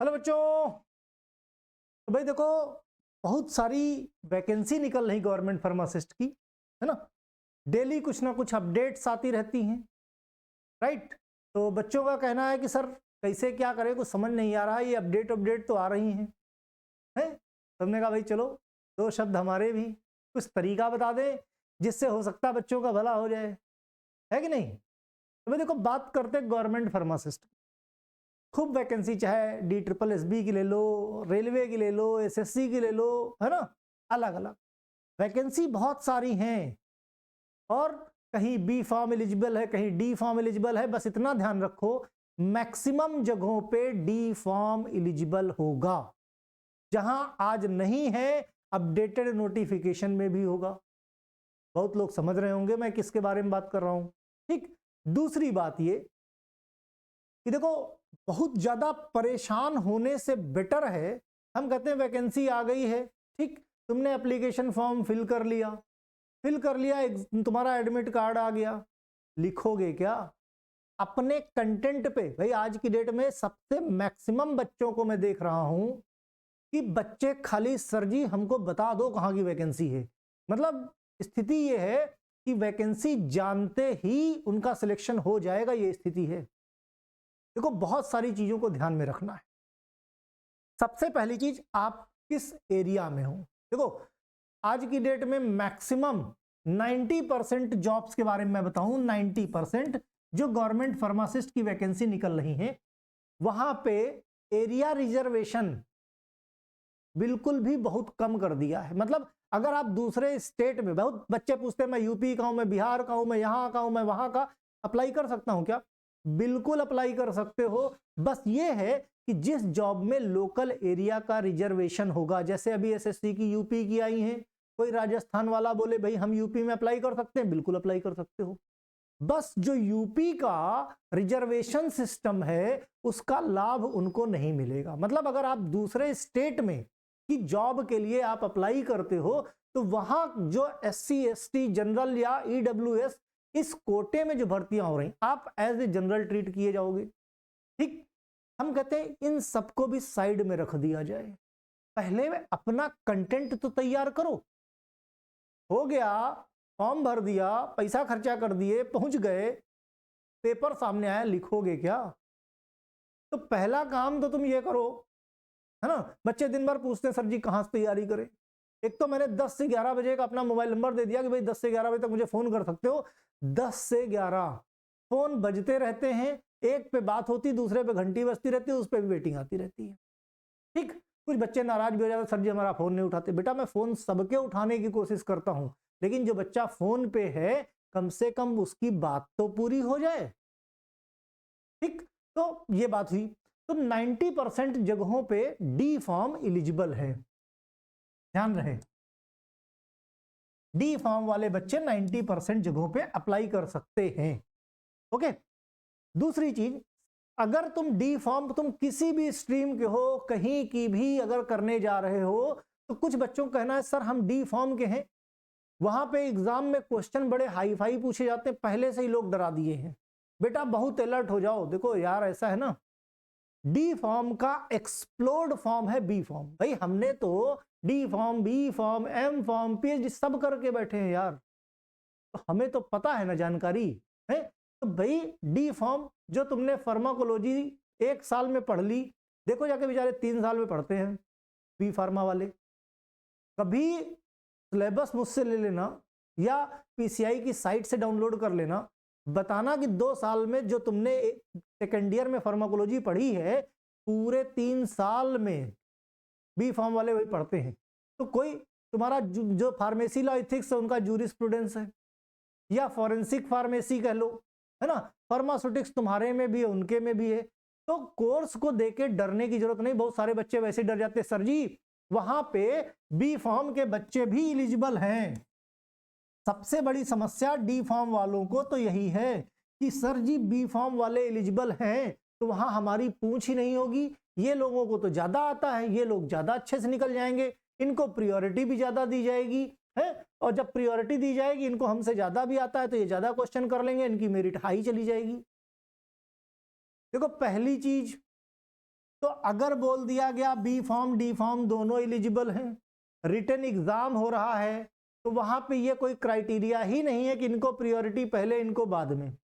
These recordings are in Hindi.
हेलो बच्चों। तो भाई देखो, बहुत सारी वैकेंसी निकल रही गवर्नमेंट फार्मासिस्ट की, है ना। डेली कुछ ना कुछ अपडेट्स आती रहती हैं, राइट। तो बच्चों का कहना है कि सर कैसे क्या करें, कुछ समझ नहीं आ रहा है, ये अपडेट अपडेट तो आ रही हैं, है। तो हमने कहा भाई चलो दो शब्द हमारे भी कुछ तरीका बता दें जिससे हो सकता है बच्चों का भला हो जाए, है कि नहीं। तो भाई देखो, बात करते हैं गवर्नमेंट फार्मासिस्ट। खूब वैकेंसी, चाहे DSSB की ले लो, रेलवे की ले लो, SSC की ले लो, है ना। अलग अलग वैकेंसी बहुत सारी हैं, और कहीं B फॉर्म एलिजिबल है, कहीं D फॉर्म एलिजिबल है। बस इतना ध्यान रखो, मैक्सिमम जगहों पे D फॉर्म एलिजिबल होगा। जहां आज नहीं है, अपडेटेड नोटिफिकेशन में भी होगा। बहुत लोग समझ रहे होंगे मैं किसके बारे में बात कर रहा हूं, ठीक। दूसरी बात ये कि देखो, बहुत ज्यादा परेशान होने से बेटर है, हम कहते हैं वैकेंसी आ गई है, ठीक। तुमने एप्लीकेशन फॉर्म फिल कर लिया, तुम्हारा एडमिट कार्ड आ गया, लिखोगे क्या अपने कंटेंट पे। भाई आज की डेट में सबसे मैक्सिमम बच्चों को मैं देख रहा हूं कि बच्चे खाली सर जी हमको बता दो कहां की वैकेंसी है। मतलब स्थिति यह है कि वैकेंसी जानते ही उनका सिलेक्शन हो जाएगा, ये स्थिति है। देखो, बहुत सारी चीजों को ध्यान में रखना है। सबसे पहली चीज, आप किस एरिया में हो। देखो, आज की डेट में मैक्सिमम 90% जॉब्स के बारे में मैं बताऊं, 90% जो गवर्नमेंट फार्मासिस्ट की वैकेंसी निकल रही हैं, वहां पे एरिया रिजर्वेशन बिल्कुल भी बहुत कम कर दिया है। मतलब अगर आप दूसरे स्टेट में, बहुत बच्चे पूछते हैं मैं यूपी का हूं, मैं बिहार का हूं, मैं यहां का हूं, मैं वहां का, अप्लाई कर सकता हूं क्या? बिल्कुल अप्लाई कर सकते हो। बस ये है कि जिस जॉब में लोकल एरिया का रिजर्वेशन होगा, जैसे अभी SSC की यूपी की आई है, कोई राजस्थान वाला बोले भाई हम यूपी में अप्लाई कर सकते हैं, बिल्कुल अप्लाई कर सकते हो। बस जो यूपी का रिजर्वेशन सिस्टम है उसका लाभ उनको नहीं मिलेगा। मतलब अगर आप दूसरे स्टेट में की जॉब के लिए आप अप्लाई करते हो, तो वहां जो SC ST जनरल या EWS इस कोटे में जो भर्तियां हो रही, आप एज ए जनरल ट्रीट किए जाओगे, ठीक। हम कहते हैं इन सबको भी साइड में रख दिया जाए, पहले अपना कंटेंट तो तैयार करो। हो गया, फॉर्म भर दिया, पैसा खर्चा कर दिए, पहुंच गए, पेपर सामने आया, लिखोगे क्या? तो पहला काम तो तुम ये करो, है ना। बच्चे दिन भर पूछते हैं सर जी कहां से तैयारी करें। एक तो मैंने 10 से 11 बजे का अपना मोबाइल नंबर दे दिया कि भाई 10 से 11 बजे तक मुझे फोन कर सकते हो। 10 से 11 फोन बजते रहते हैं, एक पे बात होती, दूसरे पे घंटी बजती रहती है, उस पर भी वेटिंग आती रहती है, ठीक। कुछ बच्चे नाराज भी हो जाते, सर जी हमारा फोन नहीं उठाते। बेटा मैं फोन सबके उठाने की कोशिश करता हूं, लेकिन जो बच्चा फोन पे है कम से कम उसकी बात तो पूरी हो जाए, ठीक। तो ये बात हुई। तो 90% जगहों पे D फॉर्म एलिजिबल है, ध्यान रहे। D फॉर्म वाले बच्चे 90% जगहों पे अप्लाई कर सकते हैं, ओके। दूसरी चीज, अगर तुम D फॉर्म तुम किसी भी स्ट्रीम के हो, कहीं की भी अगर करने जा रहे हो, तो कुछ बच्चों का कहना है सर हम D फॉर्म के हैं, वहां पे एग्जाम में क्वेश्चन बड़े हाई फाई पूछे जाते हैं, पहले से ही लोग डरा दिए हैं। बेटा बहुत अलर्ट हो जाओ। देखो यार, ऐसा है ना, D फॉर्म का एक्सप्लोर्ड फॉर्म है B फॉर्म। भाई हमने तो D form, B form, M form, PhD सब करके बैठे हैं यार, तो हमें तो पता है ना जानकारी, है। तो भाई D फॉर्म जो तुमने फार्माकोलॉजी 1 साल में पढ़ ली, देखो जाके बेचारे 3 साल में पढ़ते हैं B फार्मा वाले। कभी सिलेबस मुझसे ले लेना या PCI की साइट से डाउनलोड कर लेना, बताना कि 2 साल में जो तुमने सेकेंड ईयर में फार्माकोलॉजी पढ़ी है, पूरे 3 साल में B फॉर्म वाले वही पढ़ते हैं। तो कोई तुम्हारा जो फार्मेसी लॉ एथिक्स है उनका जूरिस्प्रूडेंस है, या फॉरेंसिक फार्मेसी कह लो, है ना, फार्मास्यूटिक्स तुम्हारे में भी है, उनके में भी है। तो कोर्स को देके डरने की जरूरत नहीं। बहुत सारे बच्चे वैसे डर जाते हैं, सर जी वहां पे B फॉर्म के बच्चे भी एलिजिबल हैं। सबसे बड़ी समस्या D फॉर्म वालों को तो यही है कि सर जी B फॉर्म वाले एलिजिबल हैं, तो वहां हमारी पूछ ही नहीं होगी। ये लोगों को तो ज्यादा आता है, ये लोग ज्यादा अच्छे से निकल जाएंगे, इनको प्रायोरिटी भी ज्यादा दी जाएगी, है। और जब प्रायोरिटी दी जाएगी, इनको हमसे ज्यादा भी आता है तो ये ज्यादा क्वेश्चन कर लेंगे, इनकी मेरिट हाई चली जाएगी। देखो पहली चीज, तो अगर बोल दिया गया बी फॉर्म डी फॉर्म दोनों एलिजिबल हैं, रिटन एग्जाम हो रहा है, तो वहां पे ये कोई क्राइटेरिया ही नहीं है कि इनको प्रायोरिटी पहले इनको बाद में,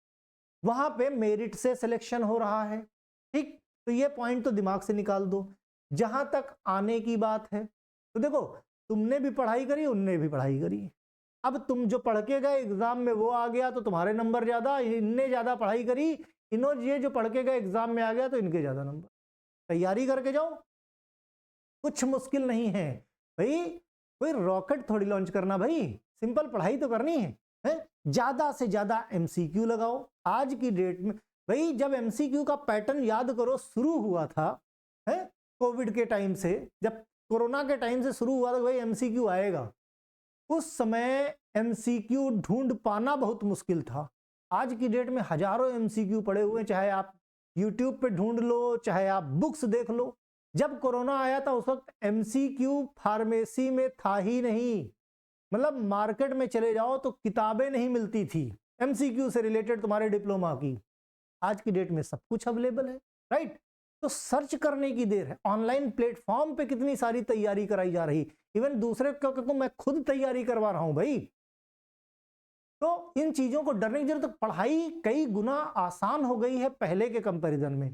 वहां पे मेरिट से सिलेक्शन हो रहा है। ठीक, तो ये पॉइंट तो दिमाग से निकाल दो। जहां तक आने की बात है, तो देखो तुमने भी पढ़ाई करी, उनने भी पढ़ाई करी, अब तुम जो पढ़ के गए एग्जाम में वो आ गया तो तुम्हारे नंबर ज्यादा, इनने ज्यादा पढ़ाई करी, इन्होंने ये जो पढ़ के गए एग्जाम में आ गया तो इनके ज्यादा नंबर। तैयारी करके जाओ, कुछ मुश्किल नहीं है भाई, कोई रॉकेट थोड़ी लॉन्च करना भाई, सिंपल पढ़ाई तो करनी है? ज्यादा से ज्यादा एमसीक्यू लगाओ। आज की डेट में भाई जब एमसीक्यू का पैटर्न याद करो शुरू हुआ था है कोविड के टाइम से, जब कोरोना के टाइम से शुरू हुआ था भाई एमसीक्यू आएगा, उस समय एमसीक्यू ढूंढ पाना बहुत मुश्किल था। आज की डेट में हजारों एमसीक्यू पड़े हुए, चाहे आप यूट्यूब पे ढूंढ लो, चाहे आप बुक्स देख लो। जब कोरोना आया था उस वक्त एमसीक्यू फार्मेसी में था ही नहीं, मतलब मार्केट में चले जाओ तो किताबें नहीं मिलती थी एमसीक्यू से रिलेटेड तुम्हारे डिप्लोमा की। आज की डेट में सब कुछ अवेलेबल है, राइट? तो सर्च करने की देर है। ऑनलाइन प्लेटफॉर्म पे कितनी सारी तैयारी कराई जा रही, इवन दूसरे को मैं खुद तैयारी करवा रहा हूं भाई। तो इन चीजों को डरने की जरूरत, पढ़ाई कई गुना आसान हो गई है पहले के कंपैरिजन में।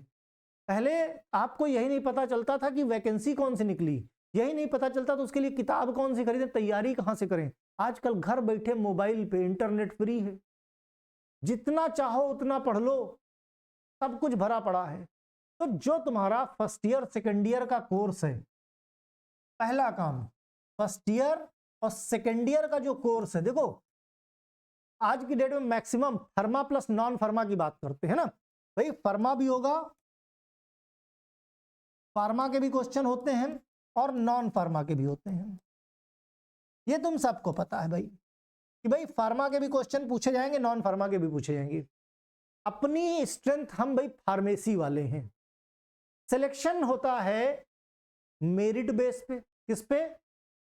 पहले आपको यही नहीं पता चलता था कि वैकेंसी कौन सी निकली, यही नहीं पता चलता तो उसके लिए किताब कौन सी खरीदें, तैयारी कहां से करें। आजकल घर बैठे मोबाइल पे इंटरनेट फ्री है, जितना चाहो उतना पढ़ लो, सब कुछ भरा पड़ा है। तो जो तुम्हारा फर्स्ट ईयर सेकेंड ईयर का कोर्स है, पहला काम फर्स्ट ईयर और सेकेंड ईयर का जो कोर्स है, देखो आज की डेट में मैक्सिमम फर्मा प्लस नॉन फर्मा की बात करते हैं ना भाई। फर्मा भी होगा, फार्मा के भी क्वेश्चन होते हैं और नॉन फार्मा के भी होते हैं, ये तुम सबको पता है भाई कि भाई फार्मा के भी क्वेश्चन पूछे जाएंगे, नॉन फार्मा के भी पूछे जाएंगे। अपनी स्ट्रेंथ हम भाई फार्मेसी वाले हैं। सिलेक्शन होता है मेरिट बेस पे, किस पे?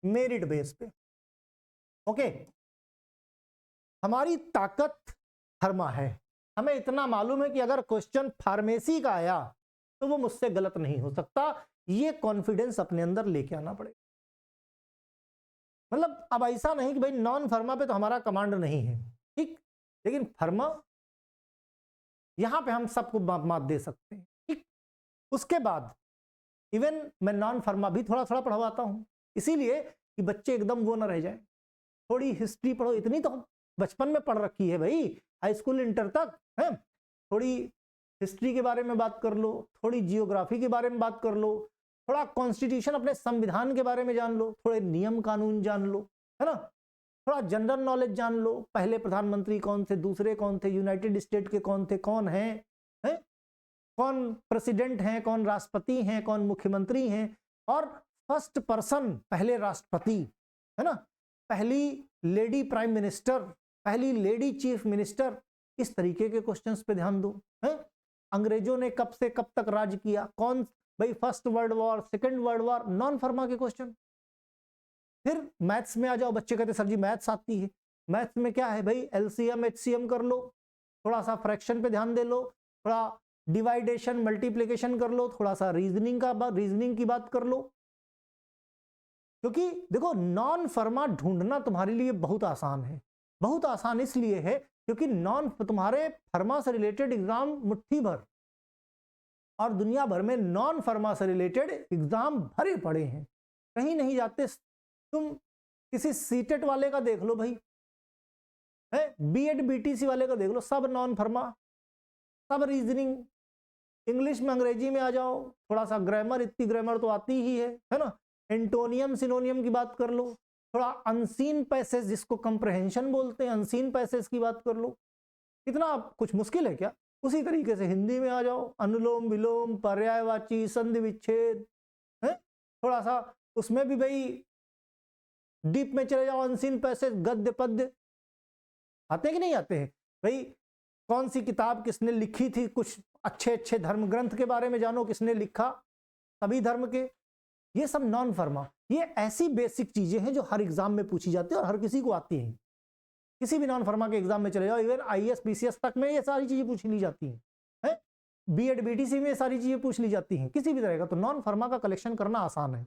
मेरिट बेस पे। ओके, हमारी ताकत फर्मा है, हमें इतना मालूम है कि अगर क्वेश्चन फार्मेसी का आया तो वो मुझसे गलत नहीं हो सकता, ये कॉन्फिडेंस अपने अंदर लेके आना पड़ेगा। मतलब अब ऐसा नहीं कि भाई नॉन फर्मा पे तो हमारा कमांड नहीं है, ठीक, लेकिन फर्मा यहां पे हम सबको मात दे सकते हैं, ठीक। उसके बाद इवन मैं नॉन फर्मा भी थोड़ा थोड़ा पढ़वाता हूं, इसीलिए कि बच्चे एकदम वो ना रह जाए। थोड़ी हिस्ट्री पढ़ो, इतनी तो बचपन में पढ़ रखी है भाई, हाई स्कूल इंटर तक है। थोड़ी हिस्ट्री के बारे में बात कर लो, थोड़ी जियोग्राफी के बारे में बात कर लो, थोड़ा कॉन्स्टिट्यूशन अपने संविधान के बारे में जान लो, थोड़े नियम कानून जान लो, है ना, थोड़ा जनरल नॉलेज जान लो, पहले प्रधानमंत्री कौन थे, दूसरे कौन थे, यूनाइटेड स्टेट के कौन थे, कौन हैं, है? कौन प्रेसिडेंट हैं, कौन राष्ट्रपति हैं, कौन मुख्यमंत्री हैं, और फर्स्ट पर्सन पहले राष्ट्रपति, है ना, पहली लेडी प्राइम मिनिस्टर, पहली लेडी चीफ मिनिस्टर, इस तरीके के क्वेश्चंस पे ध्यान दो, है? अंग्रेजों ने कब से कब तक राज किया, कौन भाई first world war, second world war, non फर्मा के क्वेश्चन। फिर मैथ्स में आ जाओ, बच्चे कहते सर जी मैथ्स आती है, मैथ्स में क्या है भाई, एलसीएम एचसीएम कर लो, थोड़ा सा फ्रैक्शन पे ध्यान दे लो, थोड़ा डिवाइडेशन मल्टीप्लिकेशन कर लो, थोड़ा सा रीजनिंग की बात कर लो। क्योंकि देखो नॉन फर्मा ढूंढना तुम्हारे लिए बहुत आसान है, बहुत आसान इसलिए है क्योंकि तुम्हारे फर्मा से रिलेटेड एग्जाम मुट्ठी भर, और दुनिया भर में नॉन फर्मा से रिलेटेड एग्जाम भरे पड़े हैं, कहीं नहीं जाते। तुम किसी सीटेट वाले का देख लो भाई, है, बीएड बीटीसी वाले का देख लो, सब नॉन फर्मा, सब रीजनिंग, इंग्लिश में अंग्रेजी में आ जाओ, थोड़ा सा ग्रामर, इतनी ग्रामर तो आती ही है ना, एंटोनियम सिनोनियम की बात कर लो, थोड़ा अनसीन पैसेज जिसको कंप्रहेंशन बोलते हैं, अनसीन पैसेज की बात कर लो। कितना कुछ मुश्किल है क्या? उसी तरीके से हिंदी में आ जाओ, अनुलोम विलोम, पर्यायवाची, संधि विच्छेद, है, थोड़ा सा उसमें भी भाई डीप में चले जाओ, अनसीन पैसेज, गद्य पद्य आते हैं कि नहीं आते हैं भाई, कौन सी किताब किसने लिखी थी, कुछ अच्छे अच्छे धर्म ग्रंथ के बारे में जानो, किसने लिखा, सभी धर्म के, ये सब नॉन फर्मा। ये ऐसी बेसिक चीजें हैं जो हर एग्जाम में पूछी जाती है और हर किसी को आती हैं। किसी भी नॉन फर्मा के एग्जाम में चले जाओ, इवन आईएएस पीसीएस तक में ये सारी चीजें पूछ ली जाती हैं, है? बीएड बीटीसी में सारी चीजें पूछ ली जाती हैं किसी भी तरह का, तो नॉन फर्मा का कलेक्शन करना आसान है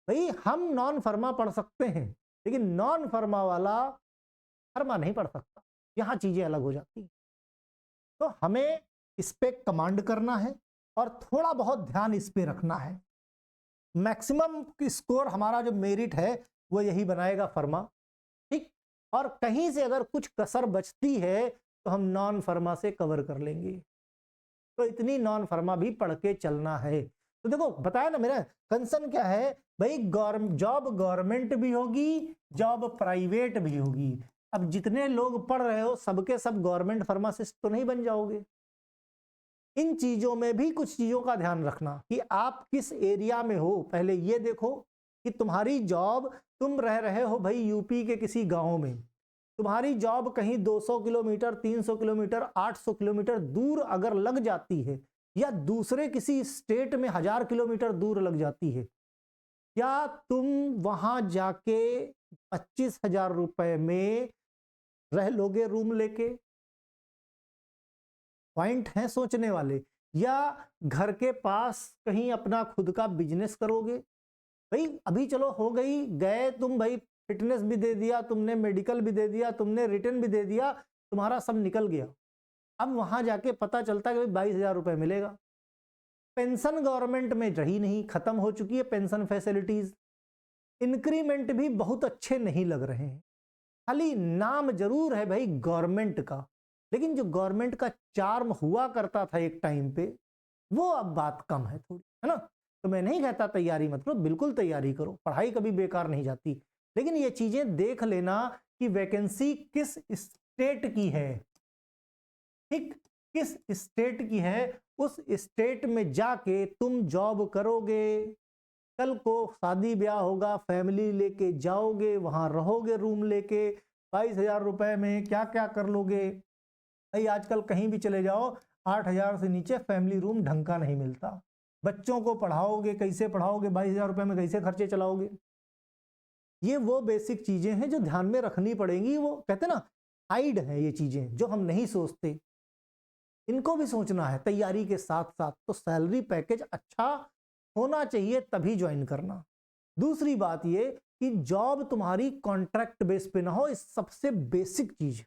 भाई। हम नॉन फर्मा पढ़ सकते हैं लेकिन नॉन फर्मा वाला फर्मा नहीं पढ़ सकता, यहां चीजें अलग हो जाती हैं। तो हमें इस पे कमांड करना है और थोड़ा बहुत ध्यान इस पे रखना है। मैक्सिमम स्कोर हमारा जो मेरिट है वो यही बनाएगा फर्मा, ठीक। और कहीं से अगर कुछ कसर बचती है तो हम नॉन फर्मा से कवर कर लेंगे। तो इतनी नॉन फर्मा भी पढ़ के चलना है। तो देखो बताया ना, मेरा कंसर्न क्या है भाई, जॉब गवर्नमेंट भी होगी, जॉब प्राइवेट भी होगी। अब जितने लोग पढ़ रहे हो सबके सब गवर्नमेंट फार्मासिस्ट तो नहीं बन जाओगे। इन चीजों में भी कुछ चीजों का ध्यान रखना कि आप किस एरिया में हो। पहले ये देखो कि तुम्हारी जॉब, तुम रह रहे हो भाई यूपी के किसी गांव में, तुम्हारी जॉब कहीं 200 किलोमीटर, 300 किलोमीटर, 800 किलोमीटर दूर अगर लग जाती है, या दूसरे किसी स्टेट में 1000 किलोमीटर दूर लग जाती है, क्या तुम वहां जाके 25,000 रुपए में रह लोगे रूम लेके? पॉइंट है सोचने वाले। या घर के पास कहीं अपना खुद का बिजनेस करोगे? भाई अभी चलो हो गई, गए तुम भाई, फिटनेस भी दे दिया तुमने, मेडिकल भी दे दिया तुमने, रिटर्न भी दे दिया, तुम्हारा सब निकल गया। अब वहां जाके पता चलता है कि 22,000 रुपए मिलेगा। पेंशन गवर्नमेंट में रही नहीं, खत्म हो चुकी है पेंशन फैसिलिटीज। इंक्रीमेंट भी बहुत अच्छे नहीं लग रहे हैं, खाली नाम जरूर है भाई गवर्नमेंट का, लेकिन जो गवर्नमेंट का चार्म हुआ करता था एक टाइम पे, वो अब बात कम है थोड़ी, है ना। तो मैं नहीं कहता तैयारी मत करो, बिल्कुल तैयारी करो, पढ़ाई कभी बेकार नहीं जाती, लेकिन ये चीजें देख लेना कि वैकेंसी किस स्टेट की है, ठीक, किस स्टेट की है। उस स्टेट में जाके तुम जॉब करोगे, कल को शादी ब्याह होगा, फैमिली लेके जाओगे, वहां रहोगे रूम लेके, 22,000 रुपए में क्या क्या कर लोगे भाई। आजकल कहीं भी चले जाओ 8,000 से नीचे फैमिली रूम ढंग का नहीं मिलता। बच्चों को पढ़ाओगे कैसे, पढ़ाओगे 22,000 रुपए में कैसे खर्चे चलाओगे? ये वो बेसिक चीजें हैं जो ध्यान में रखनी पड़ेंगी। वो कहते ना हाइड है ये चीजें जो हम नहीं सोचते, इनको भी सोचना है तैयारी के साथ साथ। तो सैलरी पैकेज अच्छा होना चाहिए तभी ज्वाइन करना। दूसरी बात ये कि जॉब तुम्हारी कॉन्ट्रैक्ट बेस पे ना हो, इस सबसे बेसिक चीज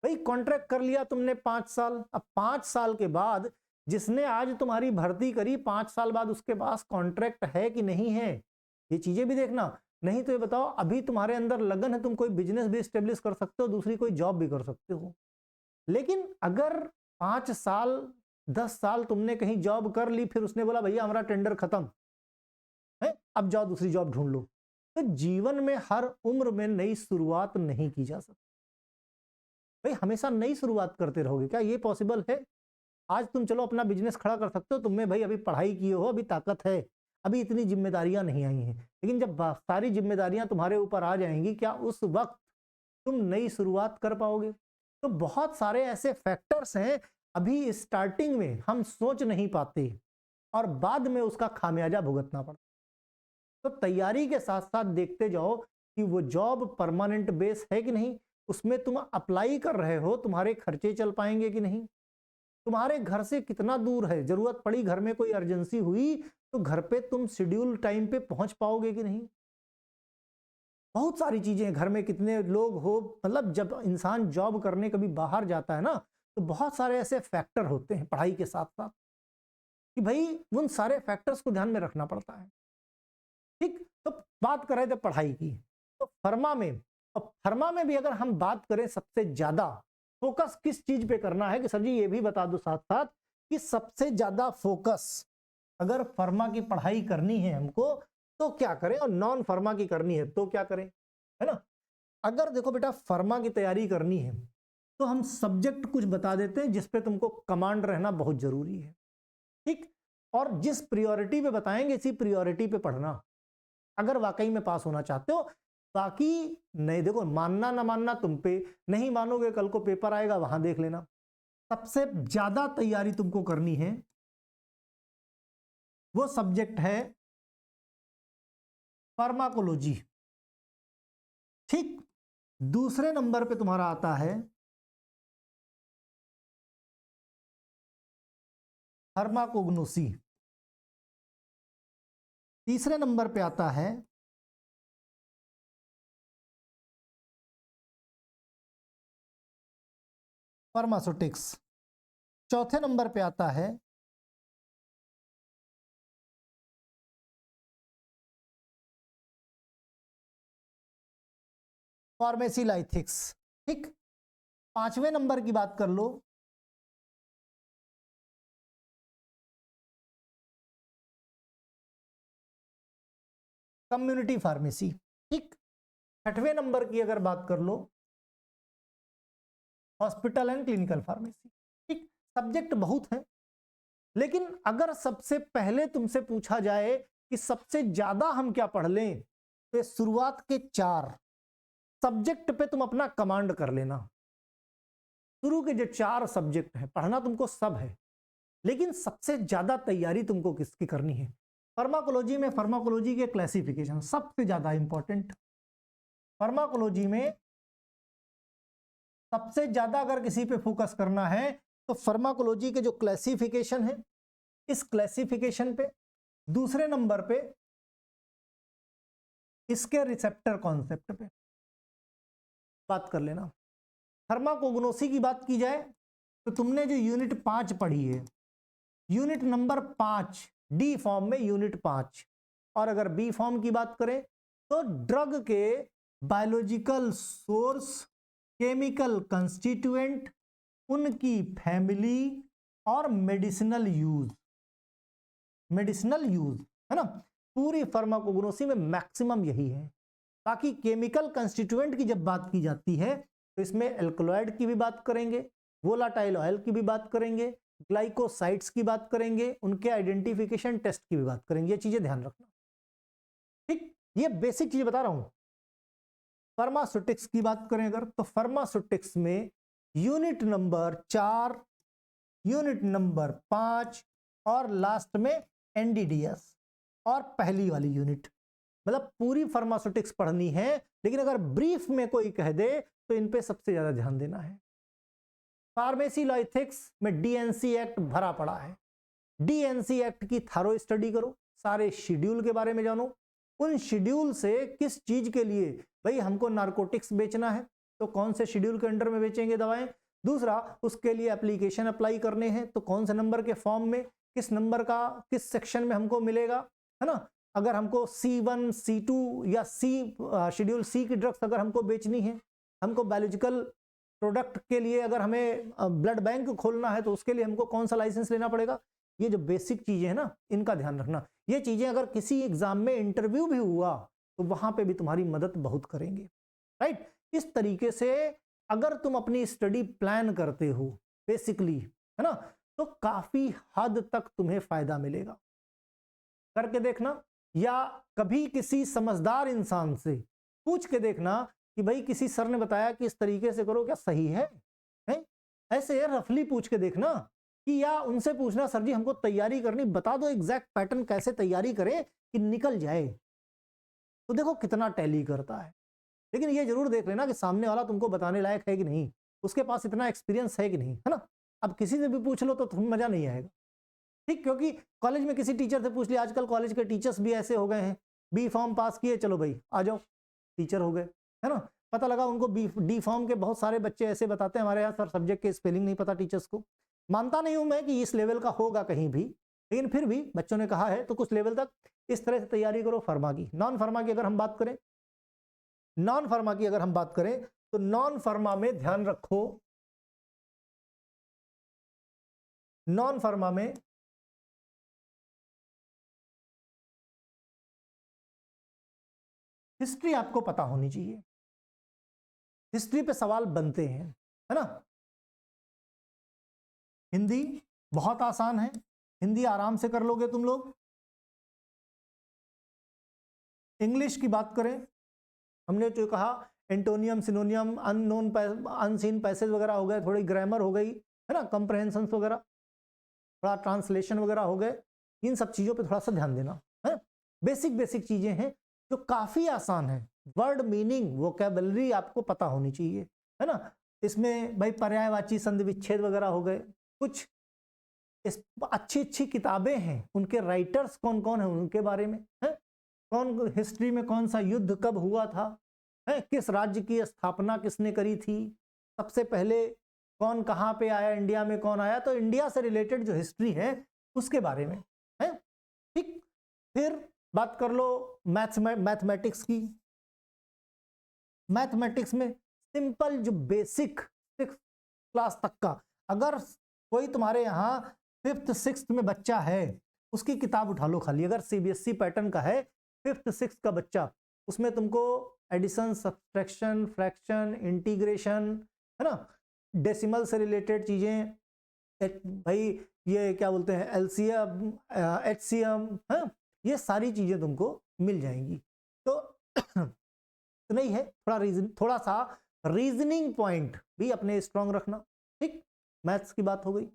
भाई। कॉन्ट्रैक्ट कर लिया तुमने 5 साल, अब 5 साल के बाद जिसने आज तुम्हारी भर्ती करी, 5 साल बाद उसके पास कॉन्ट्रैक्ट है कि नहीं है, ये चीजें भी देखना। नहीं तो ये बताओ, अभी तुम्हारे अंदर लगन है, तुम कोई बिजनेस भी स्टेब्लिश कर सकते हो, दूसरी कोई जॉब भी कर सकते हो, लेकिन अगर 5 साल 10 साल तुमने कहीं जॉब कर ली, फिर उसने बोला भैया हमारा टेंडर खत्म है, अब जाओ दूसरी जॉब ढूंढ लो, तो जीवन में हर उम्र में नई शुरुआत नहीं की जा सकती भाई। हमेशा नई शुरुआत करते रहोगे क्या ये पॉसिबल है? आज तुम चलो अपना बिजनेस खड़ा कर सकते हो, तुम्हें भाई अभी पढ़ाई किए हो, अभी ताकत है, अभी इतनी जिम्मेदारियां नहीं आई हैं, लेकिन जब सारी जिम्मेदारियां तुम्हारे ऊपर आ जाएंगी, क्या उस वक्त तुम नई शुरुआत कर पाओगे? तो बहुत सारे ऐसे फैक्टर्स हैं अभी स्टार्टिंग में हम सोच नहीं पाते और बाद में उसका खामियाजा भुगतना पड़ता। तो तैयारी के साथ साथ देखते जाओ कि वो जॉब परमानेंट बेस है कि नहीं, उसमें तुम अप्लाई कर रहे हो, तुम्हारे खर्चे चल पाएंगे कि नहीं, तुम्हारे घर से कितना दूर है, जरूरत पड़ी घर में कोई इमरजेंसी हुई तो घर पे तुम शेड्यूल टाइम पे पहुंच पाओगे कि नहीं। बहुत सारी चीजें, घर में कितने लोग हो, मतलब जब इंसान जॉब करने कभी बाहर जाता है ना, तो बहुत सारे ऐसे फैक्टर होते हैं पढ़ाई के साथ साथ कि भाई उन सारे फैक्टर्स को ध्यान में रखना पड़ता है, ठीक। तो बात कर रहे थे पढ़ाई की, तो फर्मा में, और फर्मा में भी अगर हम बात करें सबसे ज्यादा फोकस किस चीज पे करना है, कि सर जी ये भी बता दो साथ साथ कि सबसे ज्यादा फोकस अगर फर्मा की पढ़ाई करनी है हमको तो क्या करें, और नॉन फर्मा की करनी है तो क्या करें, है ना। अगर देखो बेटा फर्मा की तैयारी करनी है तो हम सब्जेक्ट कुछ बता देते हैं जिस पे तुमको कमांड रहना बहुत जरूरी है, ठीक। और जिस प्रियोरिटी पे बताएंगे इसी प्रियोरिटी पे पढ़ना अगर वाकई में पास होना चाहते हो। बाकी नहीं, देखो मानना ना मानना तुम पे, नहीं मानोगे कल को पेपर आएगा वहां देख लेना। सबसे ज्यादा तैयारी तुमको करनी है वो सब्जेक्ट है फार्माकोलॉजी, ठीक। दूसरे नंबर पे तुम्हारा आता है फार्माकोग्नोसी। तीसरे नंबर पे आता है फार्मास्यूटिक्स। चौथे नंबर पे आता है फार्मेसीलाइथिक्स। ठीक, पांचवें नंबर की बात कर लो कम्युनिटी फार्मेसी। ठीक, छठवें नंबर की अगर बात कर लो हॉस्पिटल एंड क्लिनिकल फार्मेसी। ठीक, सब्जेक्ट बहुत है, लेकिन अगर सबसे पहले तुमसे पूछा जाए कि सबसे ज्यादा हम क्या पढ़ लें, तो शुरुआत के 4 सब्जेक्ट पे तुम अपना कमांड कर लेना। शुरू के जो 4 सब्जेक्ट है पढ़ना तुमको सब है, लेकिन सबसे ज्यादा तैयारी तुमको किसकी करनी है? फार्माकोलॉजी में फार्माकोलॉजी के क्लासिफिकेशन सबसे ज्यादा इंपॉर्टेंट। फार्माकोलॉजी में सबसे ज्यादा अगर किसी पे फोकस करना है तो फार्माकोलॉजी के जो क्लासिफिकेशन है, इस क्लासिफिकेशन पे, दूसरे नंबर पे इसके रिसेप्टर कॉन्सेप्ट पे बात कर लेना। फार्माकोग्नोसी की बात की जाए तो तुमने जो यूनिट 5 पढ़ी है, यूनिट नंबर 5 डी फॉर्म में यूनिट 5, और अगर बी फॉर्म की बात करें तो ड्रग के बायोलॉजिकल सोर्स, केमिकल कंस्टिट्यूएंट, उनकी फैमिली और मेडिसिनल यूज। मेडिसिनल यूज है ना, पूरी फार्माकोग्नोसी में मैक्सिमम यही है। बाकी केमिकल कंस्टिट्यूएंट की जब बात की जाती है तो इसमें एल्कलॉइड की भी बात करेंगे, वोलाटाइल ऑयल की भी बात करेंगे, ग्लाइकोसाइड्स की बात करेंगे, उनके आइडेंटिफिकेशन टेस्ट की भी बात करेंगे। ये चीजें ध्यान रखना। ठीक, ये बेसिक चीजें बता रहा हूं। फार्मास्यूटिक्स की बात करें अगर, तो फार्मास्यूटिक्स में यूनिट नंबर 4, यूनिट नंबर 5 और लास्ट में एनडीडीएस और पहली वाली यूनिट, मतलब पूरी फार्मास्यूटिक्स पढ़नी है। लेकिन अगर ब्रीफ में कोई कह दे तो इन पे सबसे ज्यादा ध्यान देना है। फार्मेसी लॉ एथिक्स में डीएनसी एक्ट भरा पड़ा है। डीएनसी एक्ट की थारो स्टडी करो, सारे शेड्यूल के बारे में जानो, उन शेड्यूल से किस चीज के लिए भाई हमको नारकोटिक्स बेचना है तो कौन से शेड्यूल के अंडर में बेचेंगे दवाएं, दूसरा उसके लिए एप्लीकेशन अप्लाई करने हैं तो कौन से नंबर के फॉर्म में, किस नंबर का किस सेक्शन में हमको मिलेगा, है ना। अगर हमको C1 C2 या शेड्यूल सी की ड्रग्स अगर हमको बेचनी है, हमको बायोलॉजिकल प्रोडक्ट के लिए अगर हमें ब्लड बैंक खोलना है तो उसके लिए हमको कौन सा लाइसेंस लेना पड़ेगा। ये जो बेसिक चीजें हैं ना, इनका ध्यान रखना। ये चीजें अगर किसी एग्जाम में इंटरव्यू भी हुआ तो वहां पे भी तुम्हारी मदद बहुत करेंगे, राइट। इस तरीके से अगर तुम अपनी स्टडी प्लान करते हो बेसिकली, है ना, तो काफी हद तक तुम्हें फायदा मिलेगा। करके देखना, या कभी किसी समझदार इंसान से पूछ के देखना कि भाई किसी सर ने बताया कि इस तरीके से करो, क्या सही है? ऐसे रफली पूछ के देखना, कि या उनसे पूछना सर जी हमको तैयारी करनी, बता दो एग्जैक्ट पैटर्न कैसे तैयारी करें कि निकल जाए। तो देखो कितना टैली करता है। लेकिन ये जरूर देख लेना कि सामने वाला तुमको बताने लायक है कि नहीं, उसके पास इतना एक्सपीरियंस है कि नहीं, है ना। अब किसी से भी पूछ लो तो तुम्हें मजा नहीं आएगा, ठीक, क्योंकि कॉलेज में किसी टीचर से पूछ लिया, आजकल कॉलेज के टीचर्स भी ऐसे हो गए हैं, बी फॉर्म पास किए, चलो भाई आ जाओ टीचर हो गए, है ना। पता लगा उनको डी फॉर्म के बहुत सारे बच्चे ऐसे बताते हैं हमारे यहाँ सर सब्जेक्ट के स्पेलिंग नहीं पता टीचर्स को। मानता नहीं हूं मैं कि इस लेवल का होगा कहीं भी, लेकिन फिर भी बच्चों ने कहा है तो कुछ लेवल तक इस तरह से तैयारी करो। फार्मा की, नॉन फार्मा की अगर हम बात करें, नॉन फार्मा की अगर हम बात करें तो नॉन फार्मा में ध्यान रखो, नॉन फार्मा में हिस्ट्री आपको पता होनी चाहिए। हिस्ट्री पे सवाल बनते हैं, है ना। हिंदी बहुत आसान है, हिंदी आराम से कर लोगे तुम लोग। इंग्लिश की बात करें, हमने जो कहा एंटोनियम, सिनोनियम, अननोन, अनसीन पैसेज वगैरह हो गए, थोड़ी ग्रामर हो गई, है ना, कंप्रहेंशन वगैरह, थोड़ा ट्रांसलेशन वगैरह हो गए। इन सब चीज़ों पे थोड़ा सा ध्यान देना है। बेसिक बेसिक चीज़ें हैं जो काफ़ी आसान है। वर्ड मीनिंग, वोकैबुलरी आपको पता होनी चाहिए, है ना। इसमें भाई पर्यायवाची, संधि विच्छेद वगैरह हो गए, कुछ अच्छी अच्छी किताबें हैं, उनके राइटर्स कौन कौन हैं उनके बारे में है, कौन हिस्ट्री में कौन सा युद्ध कब हुआ था है, किस राज्य की स्थापना किसने करी थी, सबसे पहले कौन कहाँ पे आया, इंडिया में कौन आया, तो इंडिया से रिलेटेड जो हिस्ट्री है उसके बारे में है। ठीक, फिर बात कर लो मैथमेटिक्स की। मैथमेटिक्स में सिंपल जो बेसिक 6th क्लास तक का, अगर कोई तुम्हारे यहाँ 5th 6th में बच्चा है उसकी किताब उठा लो खाली, अगर सीबीएसई पैटर्न का है 5th 6th का बच्चा, उसमें तुमको एडिशन, सब्ट्रैक्शन, फ्रैक्शन, इंटीग्रेशन, है ना, डेसिमल से रिलेटेड चीजें, भाई ये क्या बोलते हैं, एलसीएम, एचसीएम, है, ये सारी चीजें तुमको मिल जाएंगी। तो नहीं है, थोड़ा सा रीजनिंग पॉइंट भी अपने स्ट्रांग रखना। ठीक, मैथ्स की बात हो गई।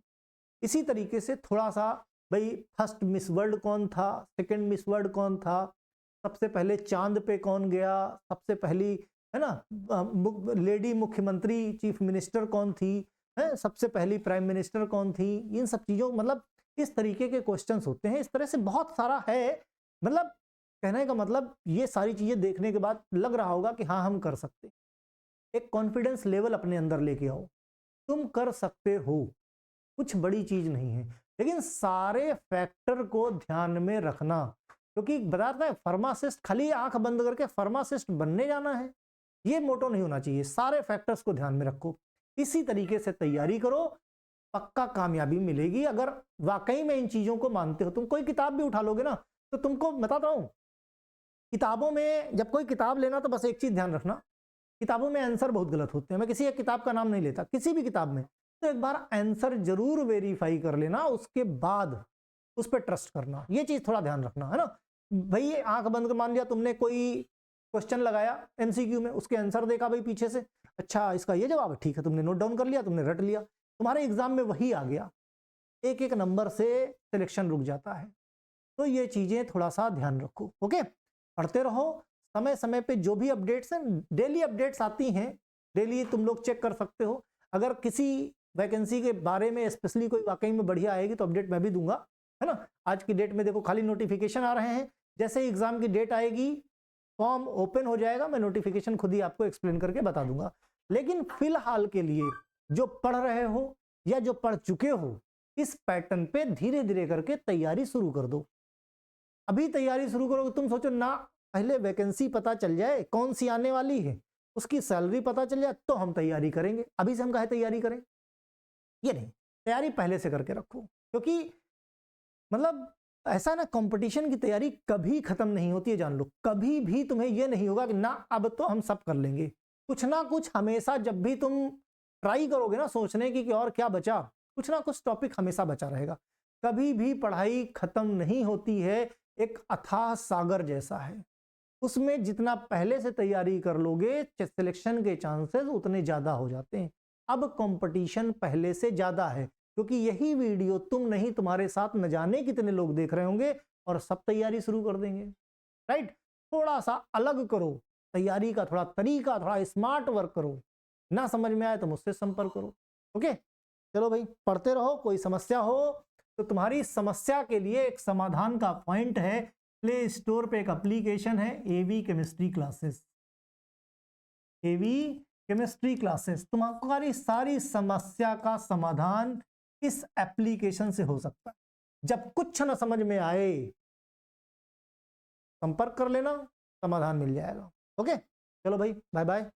इसी तरीके से थोड़ा सा भाई फर्स्ट मिस वर्ल्ड कौन था, सेकंड मिस वर्ल्ड कौन था, सबसे पहले चांद पे कौन गया, सबसे पहली है ना लेडी मुख्यमंत्री चीफ मिनिस्टर कौन थी, है, सबसे पहली प्राइम मिनिस्टर कौन थी, इन सब चीजों, मतलब इस तरीके के क्वेश्चंस होते हैं। इस तरह से बहुत सारा है, मतलब कहने का मतलब ये सारी चीजें देखने के बाद लग रहा होगा कि हाँ हम कर सकते। एक कॉन्फिडेंस लेवल अपने अंदर लेके आओ, तुम कर सकते हो, कुछ बड़ी चीज नहीं है, लेकिन सारे फैक्टर को ध्यान में रखना, क्योंकि बताता है फार्मासिस्ट खाली आंख बंद करके फार्मासिस्ट बनने जाना है, ये मोटो नहीं होना चाहिए। सारे फैक्टर्स को ध्यान में रखो, इसी तरीके से तैयारी करो, पक्का कामयाबी मिलेगी अगर वाकई में इन चीजों को मानते हो। तुम कोई किताब भी उठा लोगे ना, तो तुमको बताता हूं, किताबों में जब कोई किताब लेना तो बस एक चीज ध्यान रखना, किताबों में आंसर बहुत गलत होते हैं। मैं किसी एक किताब का नाम नहीं लेता, किसी भी किताब में, तो एक बार आंसर जरूर वेरीफाई कर लेना, उसके बाद उस पर ट्रस्ट करना, ये चीज थोड़ा ध्यान रखना, है ना। भाई आंख बंद कर मान लिया तुमने कोई क्वेश्चन लगाया एमसीक्यू में, उसके आंसर देखा भाई पीछे से, अच्छा इसका ये जवाब है, ठीक है, तुमने नोट डाउन कर लिया, तुमने रट लिया, तुम्हारे एग्जाम में वही आ गया, एक एक नंबर से सिलेक्शन रुक जाता है। तो ये चीजें थोड़ा सा ध्यान रखो। ओके, पढ़ते रहो, समय समय पे जो भी अपडेट्स हैं, डेली अपडेट्स आती हैं, डेली तुम लोग चेक कर सकते हो। अगर किसी वैकेंसी के बारे में स्पेशली कोई वाकई में बढ़िया आएगी तो अपडेट मैं भी दूंगा, है ना। आज की डेट में देखो खाली नोटिफिकेशन आ रहे हैं, जैसे ही एग्जाम की डेट आएगी फॉर्म ओपन हो जाएगा, मैं नोटिफिकेशन खुद ही आपको एक्सप्लेन करके बता दूंगा। लेकिन फिलहाल के लिए जो पढ़ रहे हो या जो पढ़ चुके हो, इस पैटर्न पे धीरे धीरे करके तैयारी शुरू कर दो। अभी तैयारी शुरू करोगे, तुम सोचो ना पहले वैकेंसी पता चल जाए कौन सी आने वाली है, उसकी सैलरी पता चल जाए तो हम तैयारी करेंगे, अभी से हम काहे तैयारी करें, ये नहीं, तैयारी पहले से करके रखो। क्योंकि मतलब ऐसा ना, कंपटीशन की तैयारी कभी खत्म नहीं होती है, जान लो, कभी भी तुम्हें ये नहीं होगा कि ना अब तो हम सब कर लेंगे, कुछ ना कुछ हमेशा, जब भी तुम ट्राई करोगे ना सोचने की कि और क्या बचा, कुछ ना कुछ टॉपिक हमेशा बचा रहेगा। कभी भी पढ़ाई खत्म नहीं होती है, एक अथाह सागर जैसा है, उसमें जितना पहले से तैयारी कर लोगे सिलेक्शन के चांसेस उतने ज्यादा हो जाते हैं। अब कंपटीशन पहले से ज्यादा है, क्योंकि यही वीडियो तुम नहीं तुम्हारे साथ न जाने कितने लोग देख रहे होंगे और सब तैयारी शुरू कर देंगे। राइट, थोड़ा सा अलग करो तैयारी का, थोड़ा तरीका, थोड़ा स्मार्ट वर्क करो। ना समझ में आए तो मुझसे संपर्क करो। ओके, चलो भाई पढ़ते रहो, कोई समस्या हो तो तुम्हारी समस्या के लिए एक समाधान का पॉइंट है, प्ले स्टोर पे एक एप्लीकेशन है एवी केमिस्ट्री क्लासेस, एवी केमिस्ट्री क्लासेस, तुम्हारी सारी समस्या का समाधान इस एप्लीकेशन से हो सकता है। जब कुछ ना समझ में आए संपर्क कर लेना, समाधान मिल जाएगा। ओके, चलो भाई, बाय बाय।